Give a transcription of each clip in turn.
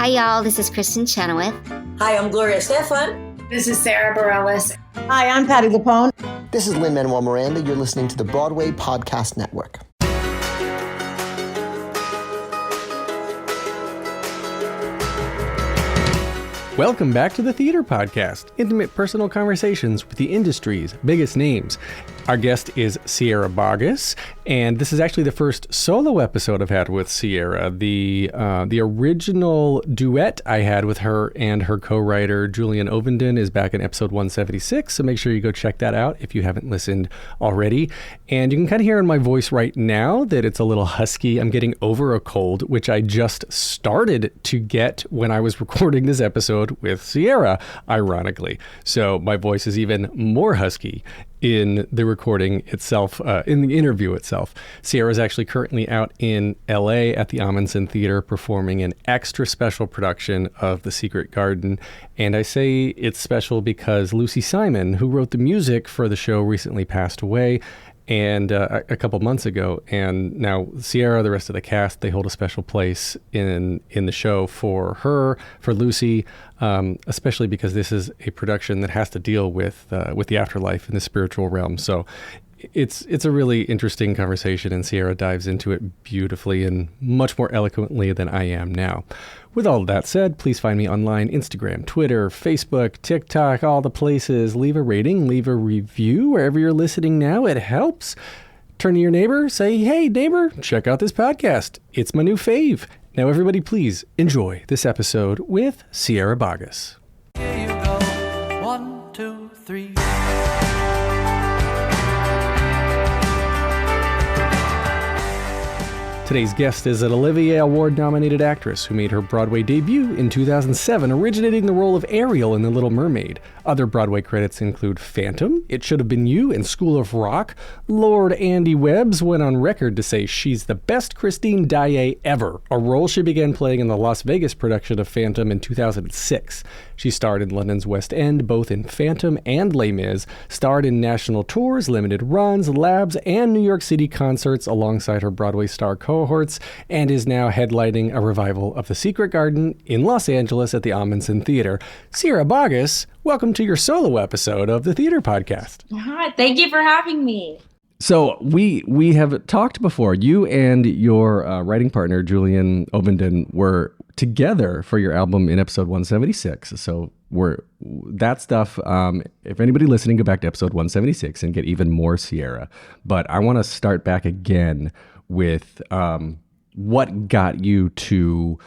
Hi, y'all. This is Kristen Chenoweth. Hi, I'm Gloria Stefan. This is Sierra Boggess. Hi, I'm Patty Lapone. This is Lin-Manuel Miranda. You're listening to the Broadway Podcast Network. Welcome back to the Theater Podcast, intimate personal conversations with the industry's biggest names. Our guest is Sierra Boggess, and this is actually the first solo episode I've had with Sierra. The original duet I had with her and her co-writer Julian Ovenden is back in episode 176, so make sure you go check that out if you haven't listened already. And you can kind of hear in my voice right now that it's a little husky. I'm getting over a cold, which I just started to get when I was recording this episode with Sierra, ironically. So my voice is even more husky in the recording itself, in the interview itself. Sierra is actually currently out in LA at the Ahmanson Theatre performing an extra special production of The Secret Garden. And I say it's special because Lucy Simon, who wrote the music for the show, recently passed away and a couple months ago. And now Sierra, the rest of the cast, they hold a special place in the show for her, for Lucy, especially because this is a production that has to deal with the afterlife in the spiritual realm. So it's a really interesting conversation, and Sierra dives into it beautifully and much more eloquently than I am now. With all of that said, please find me online, Instagram, Twitter, Facebook, TikTok, all the places. Leave a rating, leave a review wherever you're listening now. It helps. Turn to your neighbor, say, hey, neighbor, check out this podcast. It's my new fave. Now, everybody, please enjoy this episode with Sierra Boggess. Here you go. 1, 2, 3. Today's guest is an Olivier Award-nominated actress who made her Broadway debut in 2007, originating the role of Ariel in The Little Mermaid. Other Broadway credits include Phantom, It Should Have Been You, and School of Rock. Lord Andy Webbs went on record to say she's the best Christine Daae ever, a role she began playing in the Las Vegas production of Phantom in 2006. She starred in London's West End, both in Phantom and Les Mis, starred in national tours, limited runs, labs, and New York City concerts alongside her Broadway star cohorts, and is now headlining a revival of The Secret Garden in Los Angeles at the Ahmanson Theatre. Sierra Boggess, welcome to your solo episode of the Theater Podcast. Hi, thank you for having me. So we have talked before. You and your writing partner, Julian Ovenden, were together for your album in episode 176. So that stuff, if anybody listening, go back to episode 176 and get even more Sierra. But I want to start back again with what got you to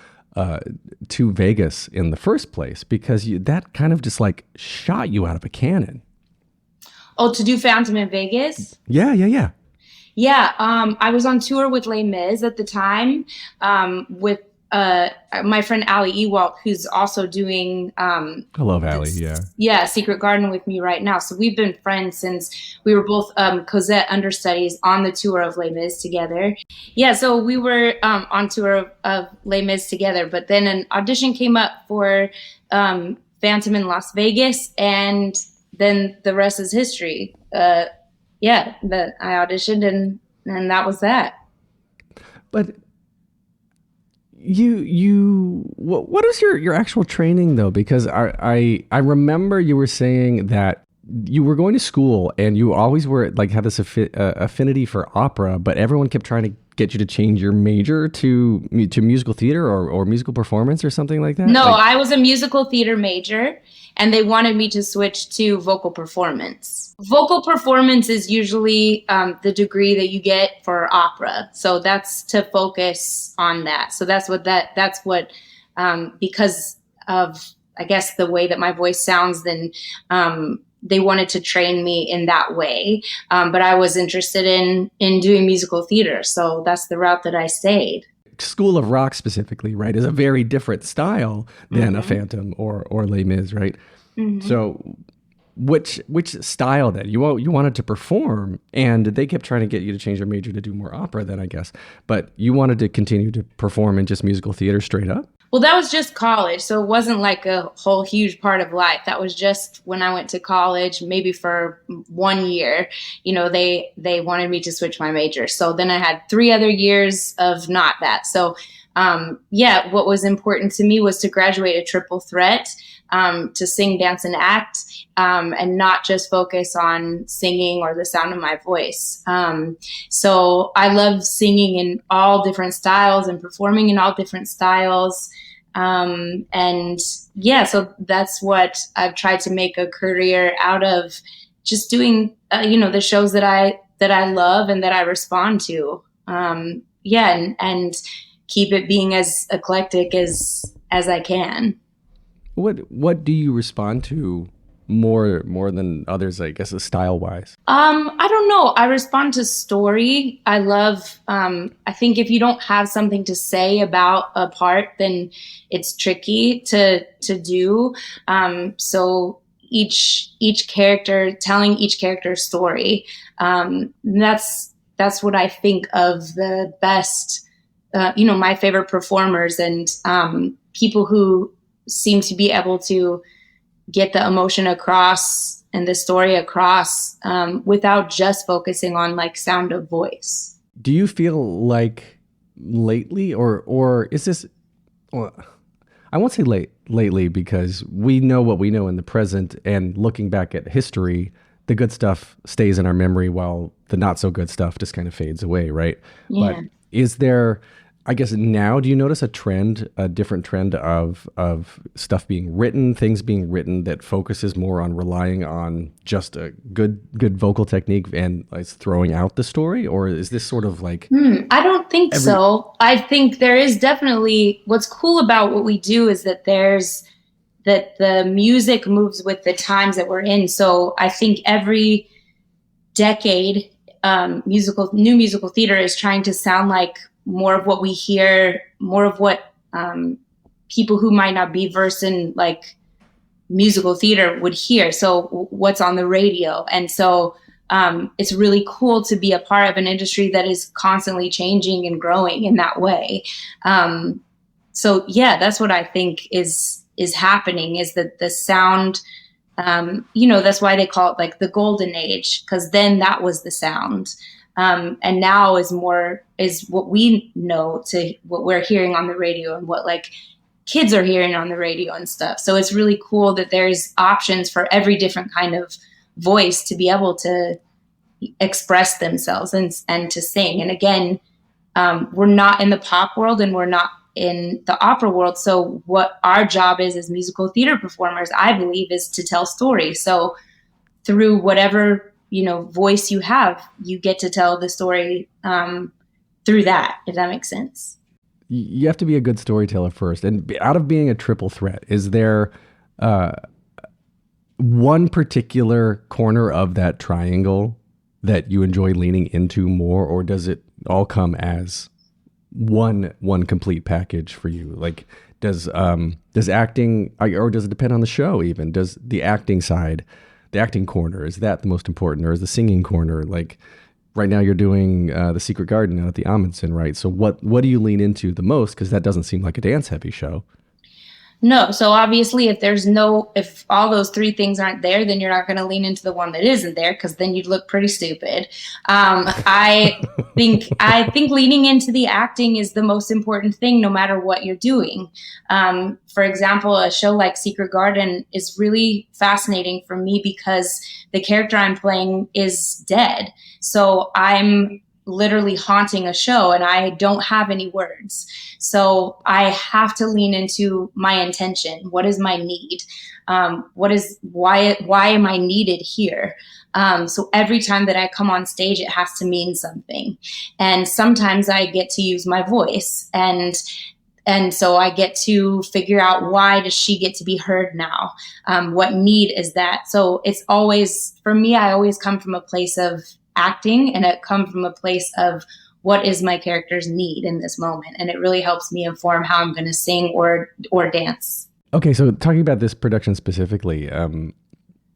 Vegas in the first place, because that kind of just like shot you out of a cannon. Oh, to do Phantom in Vegas? Yeah. Yeah, I was on tour with Les Mis at the time, with my friend Ali Ewalt, who's also doing I love Ali, yeah, Secret Garden with me right now. So we've been friends since we were both Cosette understudies on the tour of Les Mis together. Yeah, so we were on tour of Les Mis together, but then an audition came up for Phantom in Las Vegas, and then the rest is history. I auditioned and that was that. But what was your actual training though? Because I remember you were saying that you were going to school and you always were like had this affinity for opera, but everyone kept trying to get you to change your major to musical theater or musical performance or something like that? No, I was a musical theater major, and they wanted me to switch to vocal performance. Vocal performance is usually the degree that you get for opera. So that's to focus on that. So that's what because of, I guess, the way that my voice sounds, then they wanted to train me in that way. But I was interested in doing musical theater. So that's the route that I stayed. School of Rock specifically, right, is a very different style than a Phantom or Les Mis, right? Mm-hmm. So which style then? You wanted to perform, and they kept trying to get you to change your major to do more opera then, I guess. But you wanted to continue to perform in just musical theater straight up? Well, that was just college, so it wasn't like a whole huge part of life. That was just when I went to college, maybe for 1 year, they wanted me to switch my major. So then I had 3 other years of not that. So what was important to me was to graduate a triple threat, to sing, dance, and act, and not just focus on singing or the sound of my voice. So I love singing in all different styles and performing in all different styles. So that's what I've tried to make a career out of, just doing, the shows that I love and that I respond to. And keep it being as eclectic as I can. What do you respond to more than others, I guess, style wise? I don't know. I respond to story. I love, I think if you don't have something to say about a part, then it's tricky to do. So each character, telling each character's story, that's what I think of the best, my favorite performers and people who seem to be able to get the emotion across and the story across without just focusing on like sound of voice. Do you feel like lately, or is this, well, I won't say lately, because we know what we know in the present, and looking back at history, the good stuff stays in our memory while the not so good stuff just kind of fades away, right? Yeah. But is there, I guess now, do you notice a different trend of stuff being written, things being written that focuses more on relying on just a good vocal technique and is throwing out the story? Or is this sort of like... I don't think so. I think there is definitely, what's cool about what we do is that that the music moves with the times that we're in. So I think every decade, new musical theater is trying to sound like more of what we hear, more of what people who might not be versed in like musical theater would hear. So what's on the radio. And so it's really cool to be a part of an industry that is constantly changing and growing in that way. That's what I think is happening, is that the sound, that's why they call it like the golden age, because then that was the sound. And now is what we know to what we're hearing on the radio and what like kids are hearing on the radio and stuff. So it's really cool that there's options for every different kind of voice to be able to express themselves and to sing. And again, we're not in the pop world and we're not in the opera world. So what our job is as musical theater performers, I believe, is to tell stories. So through whatever voice you have, you get to tell the story through that, if that makes sense. You have to be a good storyteller first. And out of being a triple threat, is there one particular corner of that triangle that you enjoy leaning into more, or does it all come as one complete package for you? Like, does acting, or does it depend on the show even? Does the acting side, the acting corner, is that the most important, or is the singing corner? Like right now you're doing The Secret Garden out at the Ahmanson, right? So what do you lean into the most? Because that doesn't seem like a dance heavy show. No. So obviously if all those three things aren't there, then you're not going to lean into the one that isn't there, because then you'd look pretty stupid. I think leaning into the acting is the most important thing, no matter what you're doing. For example, a show like Secret Garden is really fascinating for me because the character I'm playing is dead. So I'm literally haunting a show and I don't have any words. So I have to lean into my intention. What is my need? Why am I needed here? So every time that I come on stage, it has to mean something. And sometimes I get to use my voice, and so I get to figure out, why does she get to be heard now? What need is that? So it's always, for me, I always come from a place of acting, and it comes from a place of what is my character's need in this moment. And it really helps me inform how I'm going to sing or dance. Okay, so talking about this production specifically,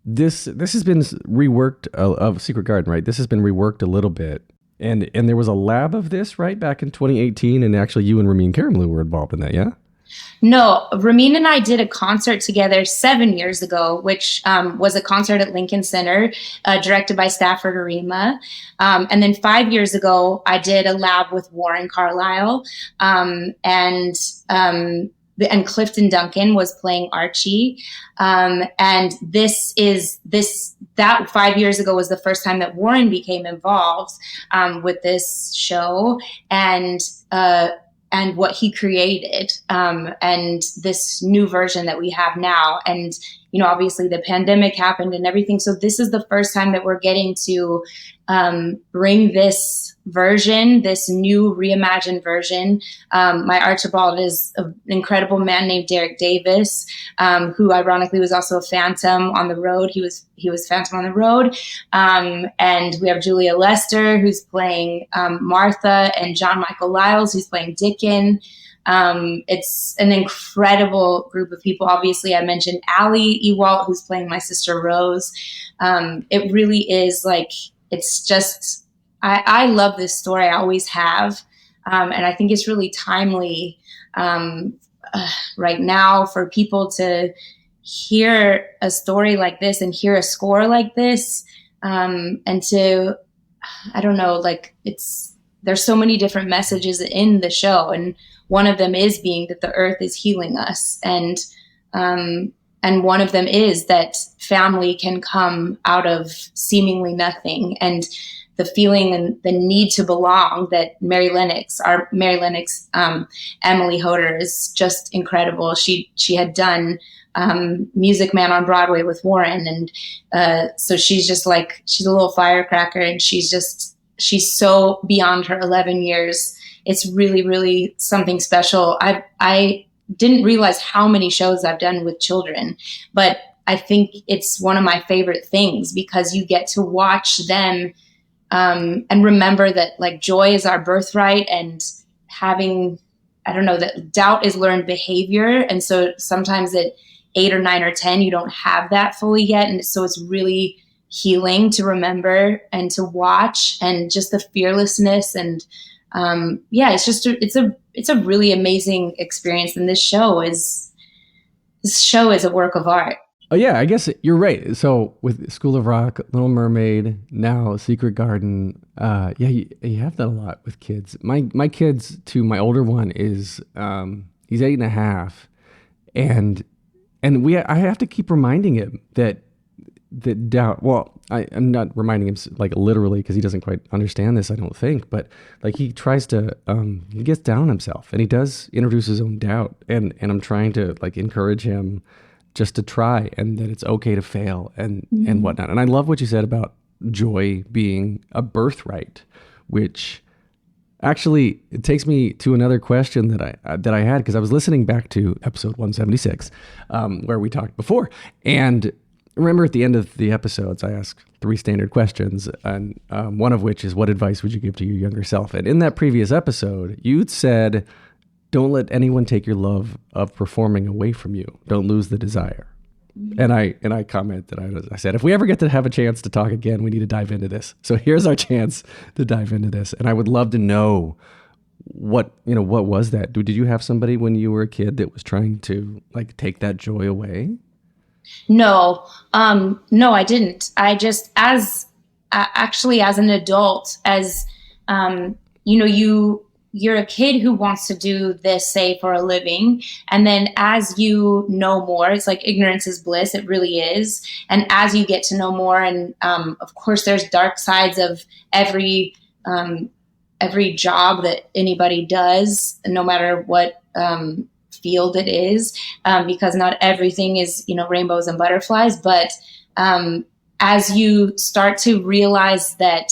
this has been reworked of Secret Garden, right? This has been reworked a little bit. And there was a lab of this, right, back in 2018, and actually you and Ramin Karimloo were involved in that, yeah? No, Ramin and I did a concert together 7 years ago, which was a concert at Lincoln Center, directed by Stafford Arima. And then 5 years ago, I did a lab with Warren Carlyle, and Clifton Duncan was playing Archie. And that 5 years ago was the first time that Warren became involved with this show and what he created, and this new version that we have now. And, obviously the pandemic happened and everything. So this is the first time that we're getting to bring this version, this new reimagined version. My Archibald is an incredible man named Derek Davis, who ironically was also a Phantom on the road. He was Phantom on the road. And we have Julia Lester, who's playing Martha, and John Michael Lyles, who's playing Dickon. It's an incredible group of people. Obviously, I mentioned Allie Ewalt, who's playing my sister Rose. It really is it's just, I love this story. I always have. And I think it's really timely right now for people to hear a story like this and hear a score like this. And to, I don't know, there's so many different messages in the show. And one of them is being that the earth is healing us. And one of them is that family can come out of seemingly nothing. And the feeling and the need to belong that Mary Lennox, Emily Hodder, is just incredible. She had done Music Man on Broadway with Warren. And so she's just she's a little firecracker, and she's so beyond her 11 years. It's really, really something special. I didn't realize how many shows I've done with children, but I think it's one of my favorite things because you get to watch them and remember that joy is our birthright, and having, that doubt is learned behavior. And so sometimes at 8 or 9 or 10, you don't have that fully yet. And so it's really healing to remember and to watch, and just the fearlessness. And it's a really amazing experience. And this show is a work of art. Oh yeah, I guess you're right. So with School of Rock, Little Mermaid, now Secret Garden, you have that a lot with kids. My kids, too, my older one is he's 8.5, and I have to keep reminding him that doubt. Well, I'm not reminding him literally, because he doesn't quite understand this, I don't think. But he tries to, he gets down on himself, and he does introduce his own doubt, and I'm trying to encourage him just to try, and that it's okay to fail and whatnot. And I love what you said about joy being a birthright, which actually it takes me to another question that I had, because I was listening back to episode 176, where we talked before, and remember at the end of the episodes, I asked 3 standard questions, and one of which is, what advice would you give to your younger self? And in that previous episode, you'd said, don't let anyone take your love of performing away from you. Don't lose the desire. And I commented, I said, if we ever get to have a chance to talk again, we need to dive into this. So here's our chance to dive into this. And I would love to know what was that? Did you have somebody when you were a kid that was trying to take that joy away? No, I didn't. I just, as an adult, you're a kid who wants to do this, say, for a living. And then as you know more, it's ignorance is bliss. It really is. And as you get to know more, and of course, there's dark sides of every job that anybody does, no matter what field it is, because not everything is, rainbows and butterflies. But as you start to realize that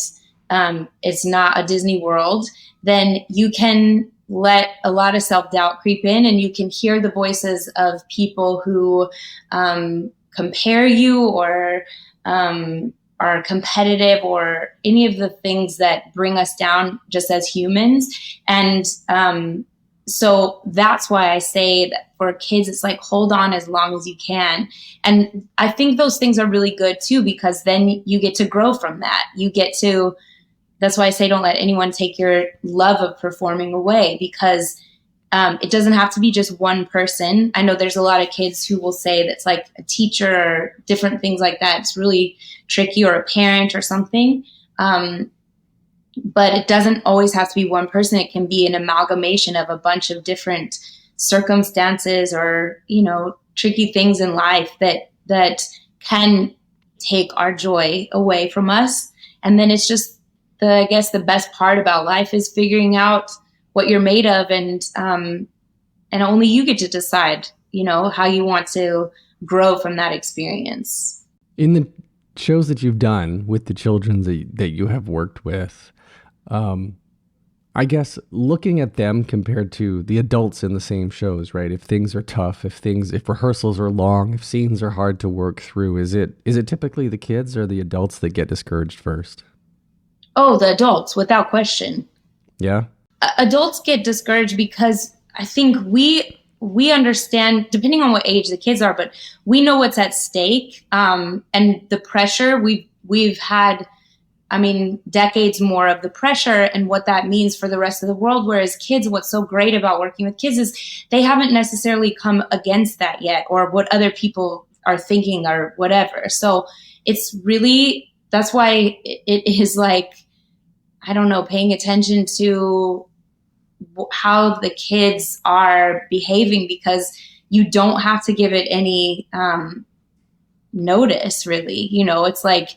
it's not a Disney World, then you can let a lot of self-doubt creep in, and you can hear the voices of people who compare you or are competitive, or any of the things that bring us down just as humans. And so that's why I say that for kids, it's hold on as long as you can. And I think those things are really good too, because then you get to grow from that. That's why I say don't let anyone take your love of performing away, because It doesn't have to be just one person. I know there's a lot of kids who will say that's like a teacher or different things like that. It's really tricky, or a parent or something. But it doesn't always have to be one person. It can be an amalgamation of a bunch of different circumstances or, tricky things in life that can take our joy away from us. And then it's just I guess the best part about life is figuring out what you're made of, and only you get to decide, how you want to grow from that experience. In the shows that you've done with the children that you have worked with, I guess looking at them compared to the adults in the same shows, right? If things are tough, if rehearsals are long, if scenes are hard to work through, is it typically the kids or the adults that get discouraged first? Oh, the adults, without question. Yeah. Adults get discouraged because I think we understand, depending on what age the kids are, but we know what's at stake, and the pressure we've had. Decades more of the pressure and what that means for the rest of the world. Whereas kids, what's so great about working with kids is they haven't necessarily come against that yet, or what other people are thinking or whatever. So it's really, that's why it is like, I don't know, paying attention to how the kids are behaving, because you don't have to give it any notice, really. It's like,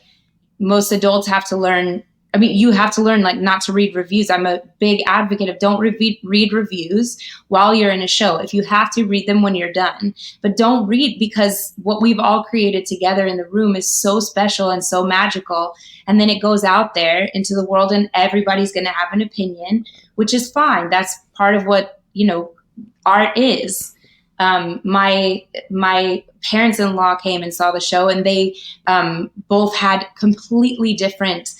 most adults have to learn. You have to learn like not to read reviews. I'm a big advocate of don't read reviews while you're in a show. If you have to, read them when you're done, but don't read, because what we've all created together in the room is so special and so magical. And then it goes out there into the world and everybody's going to have an opinion, which is fine. That's part of what, art is. My parents-in-law came and saw the show, and they both had completely different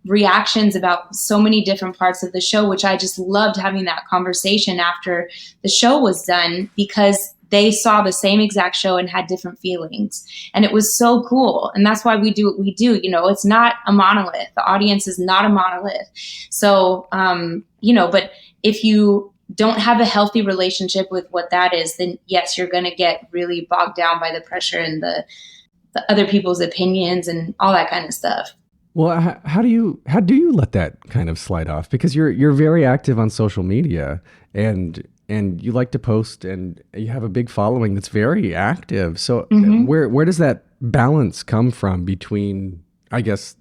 reactions about so many different parts of the show, which I just loved having that conversation after the show was done, because they saw the same exact show and had different feelings. And it was so cool. And that's why we do what we do. It's not a monolith. The audience is not a monolith. So, but if you don't have a healthy relationship with what that is, then yes, you're going to get really bogged down by the pressure and the other people's opinions and all that kind of stuff. Well, how do you let that kind of slide off? Because you're very active on social media, and you like to post, and you have a big following that's very active. So where does that balance come from between, I guess,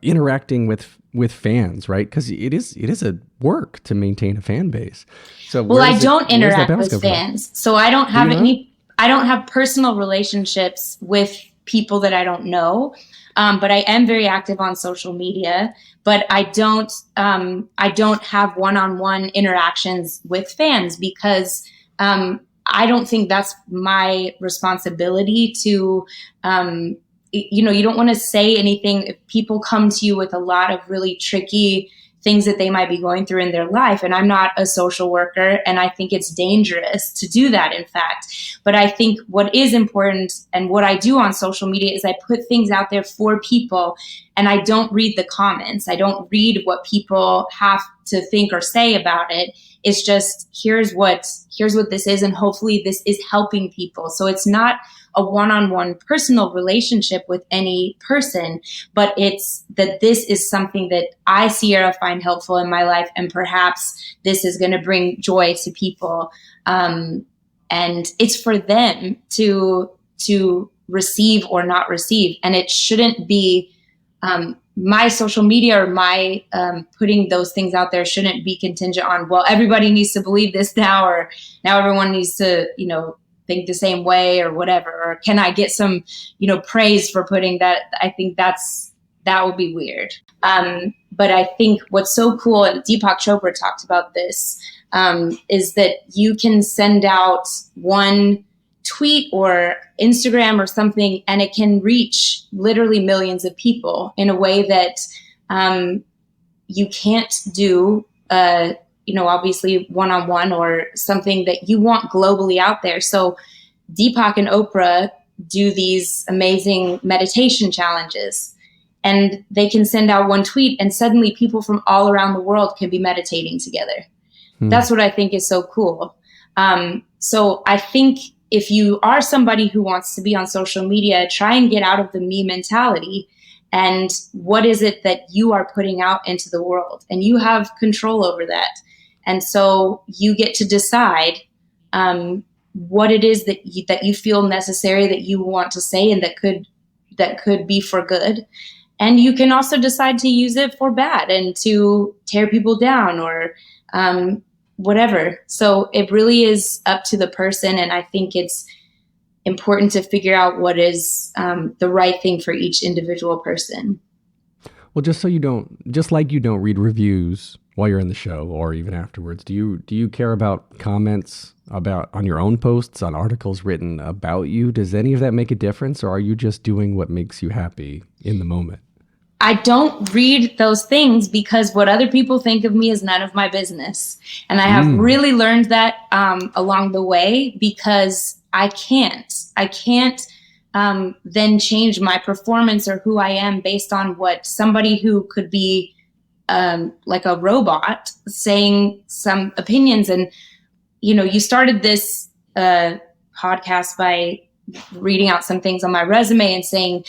interacting with fans, right? Because it is a work to maintain a fan base. So I don't interact with fans, so I don't have I don't have personal relationships with people that I don't know. But I am very active on social media. But I don't have one-on-one interactions with fans, because I don't think that's my responsibility to. You don't want to say anything if people come to you with a lot of really tricky things that they might be going through in their life. And I'm not a social worker, and I think it's dangerous to do that, in fact. But I think what is important, and what I do on social media, is I put things out there for people, and I don't read the comments. I don't read what people have to think or say about it. It's just, here's what this is, and hopefully this is helping people. So it's not a one-on-one personal relationship with any person, but it's that this is something that I, Sierra, find helpful in my life, and perhaps this is going to bring joy to people. And it's for them to receive or not receive. And it shouldn't be my social media or my putting those things out there shouldn't be contingent on, well, everybody needs to believe this now, or now everyone needs to, think the same way or whatever, or can I get some, praise for putting that? I think that would be weird. But I think what's so cool, and Deepak Chopra talked about this, is that you can send out one tweet or Instagram or something, and it can reach literally millions of people in a way that you can't do, obviously one-on-one, or something that you want globally out there. So Deepak and Oprah do these amazing meditation challenges, and they can send out one tweet, and suddenly people from all around the world can be meditating together. That's what I think is so cool. So I think if you are somebody who wants to be on social media, try and get out of the me mentality. And what is it that you are putting out into the world? And you have control over that. And so you get to decide what it is that you feel necessary, that you want to say, and that could be for good. And you can also decide to use it for bad and to tear people down or whatever. So it really is up to the person. And I think it's important to figure out what is the right thing for each individual person. Well, just like you don't read reviews while you're in the show or even afterwards, do you care about comments on your own posts, on articles written about you? Does any of that make a difference, or are you just doing what makes you happy in the moment? I don't read those things because what other people think of me is none of my business. And I have really learned that along the way, because I can't then change my performance or who I am based on what somebody who could be like a robot saying some opinions. And, you started this podcast by reading out some things on my resume and saying,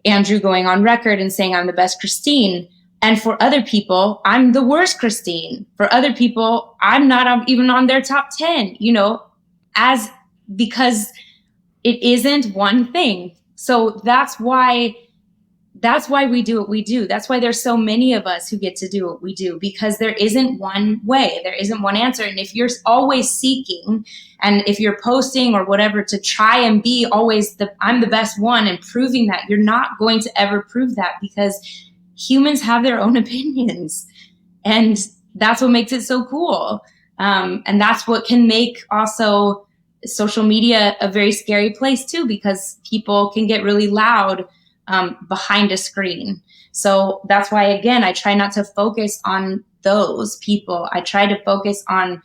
Andrew going on record and saying I'm the best Christine. And for other people, I'm the worst Christine. For other people, I'm not even on their top 10, because it isn't one thing. So that's why we do what we do. That's why there's so many of us who get to do what we do, because there isn't one way. There isn't one answer. And if you're always seeking, and if you're posting or whatever to try and be always I'm the best one and proving that, you're not going to ever prove that, because humans have their own opinions. And that's what makes it so cool. And that's what can make also social media a very scary place too, because people can get really loud behind a screen. So that's why, again, I try not to focus on those people. I try to focus on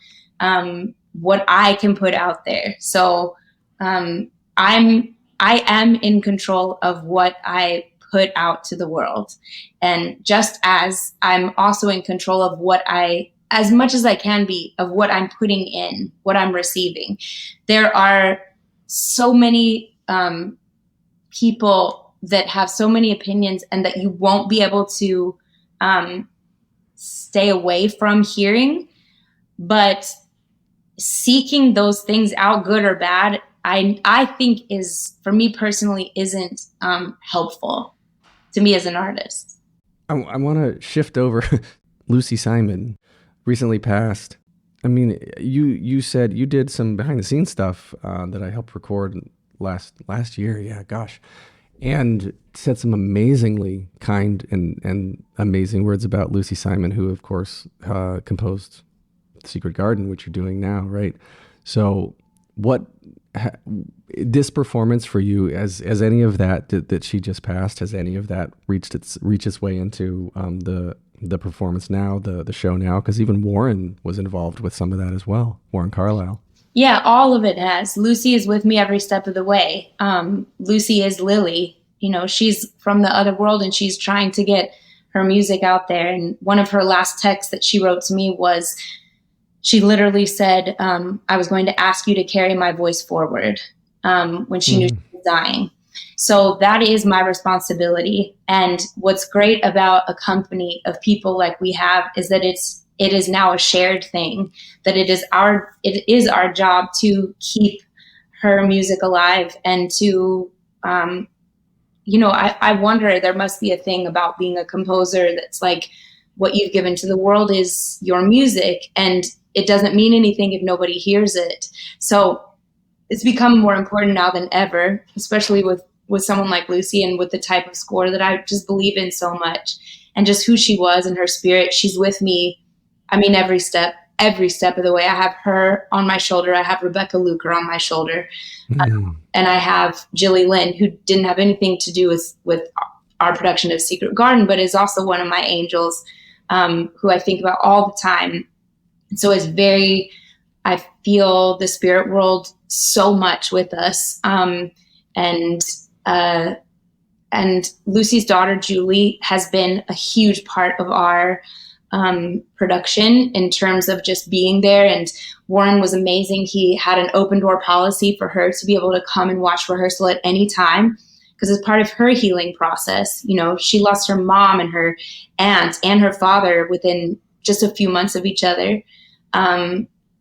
what I can put out there. So I am in control of what I put out to the world. And just as I'm also in control of as much as I can be, of what I'm putting in, what I'm receiving. There are so many people that have so many opinions, and that you won't be able to stay away from hearing. But seeking those things out, good or bad, I think is, for me personally, isn't helpful to me as an artist. I want to shift over. Lucy Simon recently passed. I mean, you said you did some behind the scenes stuff that I helped record last year. Yeah, gosh. And said some amazingly kind and amazing words about Lucy Simon, who, of course, composed Secret Garden, which you're doing now, right? So this performance for you, as any of that she just passed, has any of that reached its way into the performance now, the show now? Because even Warren was involved with some of that as well, Warren Carlisle. Yeah, all of it has. Lucy is with me every step of the way. Lucy is Lily. She's from the other world, and she's trying to get her music out there. And one of her last texts that she wrote to me was, she literally said, I was going to ask you to carry my voice forward, when she knew she was dying. So that is my responsibility. And what's great about a company of people like we have is that it is now a shared thing, that it is our job to keep her music alive and to, I wonder, there must be a thing about being a composer that's like, what you've given to the world is your music, and it doesn't mean anything if nobody hears it. So it's become more important now than ever, especially with someone like Lucy and with the type of score that I just believe in so much, and just who she was and her spirit. She's with me. I mean, every step of the way. I have her on my shoulder. I have Rebecca Luker on my shoulder. And I have Jilly Lynn, who didn't have anything to do with our production of Secret Garden, but is also one of my angels, who I think about all the time. And so I feel the spirit world so much with us. And Lucy's daughter, Julie, has been a huge part of our production in terms of just being there. And Warren was amazing. He had an open door policy for her to be able to come and watch rehearsal at any time, because as part of her healing process, you know, she lost her mom and her aunt and her father within just a few months of each other.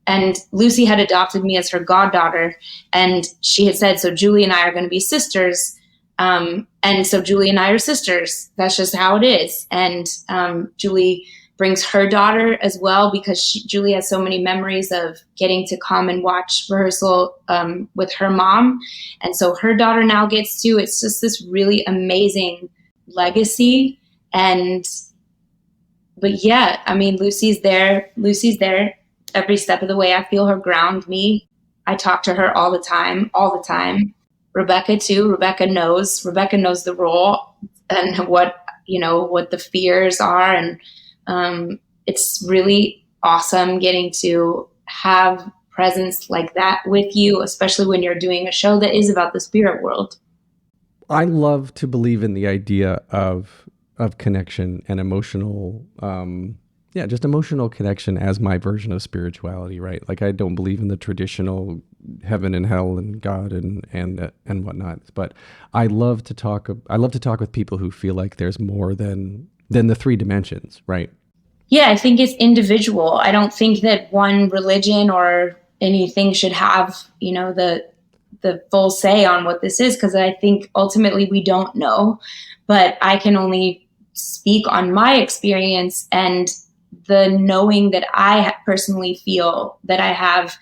And Lucy had adopted me as her goddaughter, and she had said, so Julie and I are going to be sisters. And so Julie and I are sisters. That's just how it is. And Julie brings her daughter as well, because Julie has so many memories of getting to come and watch rehearsal with her mom. And so her daughter now gets to. It's just this really amazing legacy. But yeah, I mean, Lucy's there every step of the way. I feel her ground me. I talk to her all the time. Rebecca too. Rebecca knows the role and what the fears are. And it's really awesome getting to have presence like that with you, especially when you're doing a show that is about the spirit world. I love to believe in the idea of connection and emotional, just emotional connection as my version of spirituality, right? Like, I don't believe in the traditional heaven and hell and God and whatnot, but I love to talk with people who feel like there's more than the three dimensions, right? Yeah, I think it's individual. I don't think that one religion or anything should have, the full say on what this is, because I think ultimately we don't know. But I can only speak on my experience and the knowing that I personally feel that I have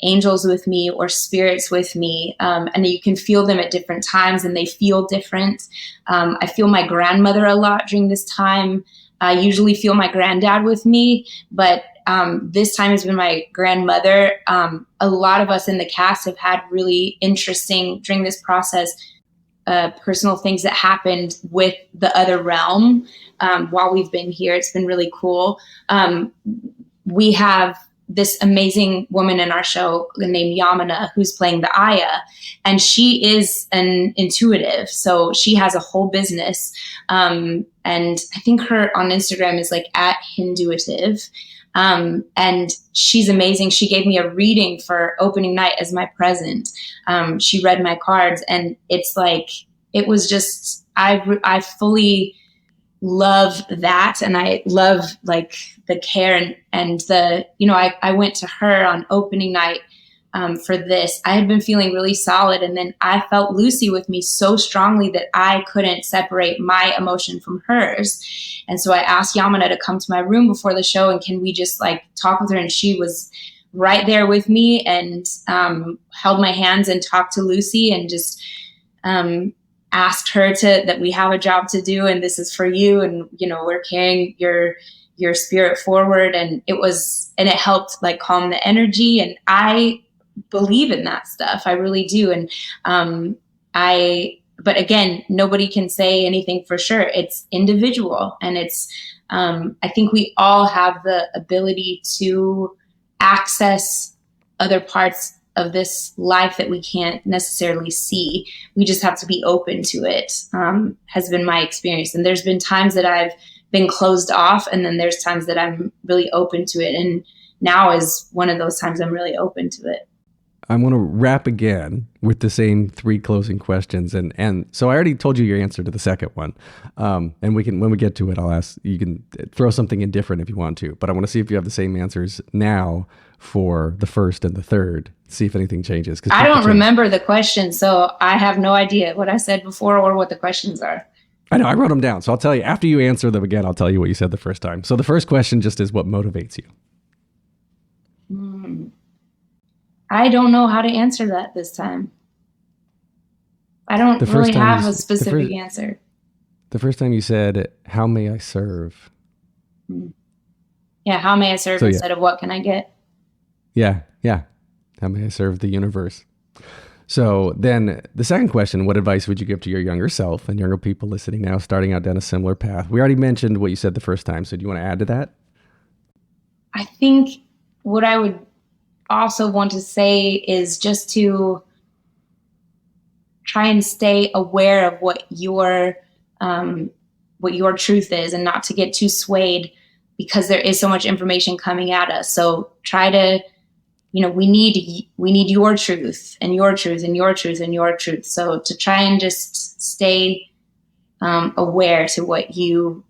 angels with me or spirits with me, and you can feel them at different times and they feel different. I feel my grandmother a lot during this time. I usually feel my granddad with me, but this time has been my grandmother. A lot of us in the cast have had really interesting, during this process, personal things that happened with the other realm while we've been here. It's been really cool. We have this amazing woman in our show named Yamana, who's playing the Aya, and she is an intuitive. So she has a whole business. And I think her on Instagram is like @Hinduitive. And she's amazing. She gave me a reading for opening night as my present. She read my cards, and it's like, it was just, I fully love that. And I love like the care and the, I went to her on opening night for this. I had been feeling really solid. And then I felt Lucy with me so strongly that I couldn't separate my emotion from hers. And so I asked Yamana to come to my room before the show, and can we just like talk with her? And she was right there with me and held my hands and talked to Lucy and just asked her that we have a job to do and this is for you. And, we're carrying your spirit forward. And it helped like calm the energy. And I believe in that stuff. I really do. And but again, nobody can say anything for sure. It's individual. And it's, I think we all have the ability to access other parts of this life that we can't necessarily see. We just have to be open to it, has been my experience. And there's been times that I've been closed off, and then there's times that I'm really open to it. And now is one of those times I'm really open to it. I want to wrap again with the same three closing questions. And so I already told you your answer to the second one. And when we get to it, I'll ask, you can throw something in different if you want to, but I want to see if you have the same answers now for the first and the third, see if anything changes. I don't remember the questions, so I have no idea what I said before or what the questions are. I know, I wrote them down. So I'll tell you, after you answer them again, I'll tell you what you said the first time. So the first question just is, what motivates you? I don't know how to answer that this time. I don't really have a specific answer. The first time you said, how may I serve? Yeah, how may I serve instead of what can I get? Yeah. How may I serve the universe? So then the second question, what advice would you give to your younger self and younger people listening now, starting out down a similar path? We already mentioned what you said the first time. So do you want to add to that? I think what I would also want to say is just to try and stay aware of what your truth is, and not to get too swayed because there is so much information coming at us. So try to, we need your truth and your truth and your truth and your truth. So to try and just stay aware to what you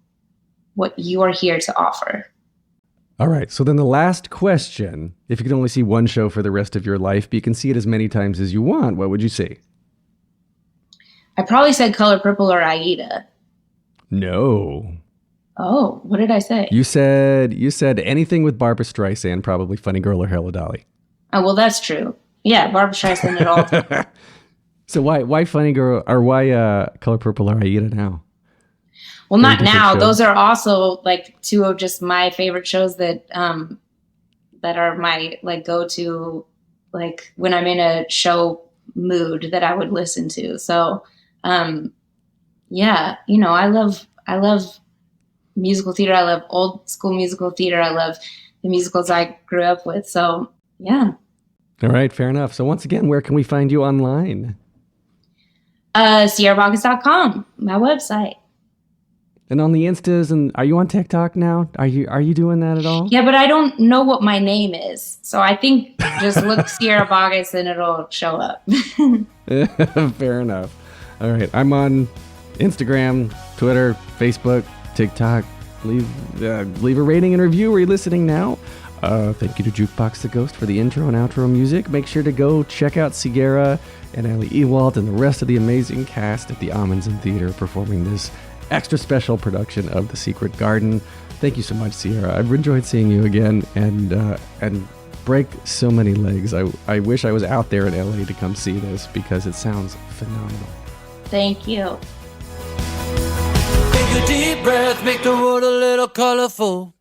are here to offer. All right. So then the last question, if you could only see one show for the rest of your life, but you can see it as many times as you want, what would you see? I probably said Color Purple or Aida. No. Oh, what did I say? You said anything with Barbra Streisand, probably Funny Girl or Hello Dolly. Oh, well, that's true. Yeah, Barbra Streisand at all times. So why Funny Girl, or why Color Purple or Aida now? Well, Very not now. shows. Those are also like two of just my favorite shows that are my like go-to, like when I'm in a show mood that I would listen to. So yeah, I love musical theater. I love old school musical theater. I love the musicals I grew up with. So yeah. All right, fair enough. So once again, where can we find you online? SierraBoggess.com, my website. And on the Instas, and are you on TikTok now? Are you doing that at all? Yeah, but I don't know what my name is. So I think just look Sierra Boggess and it'll show up. Fair enough. All right. I'm on Instagram, Twitter, Facebook, TikTok. Leave a rating and review where you're listening now. Thank you to Jukebox the Ghost for the intro and outro music. Make sure to go check out Sierra and Ellie Ewald and the rest of the amazing cast at the Ahmanson Theatre performing this extra special production of The Secret Garden. Thank you so much, Sierra. I've enjoyed seeing you again and break so many legs. I wish I was out there in LA to come see this because it sounds phenomenal. Thank you. Take a deep breath, make the world a little colorful.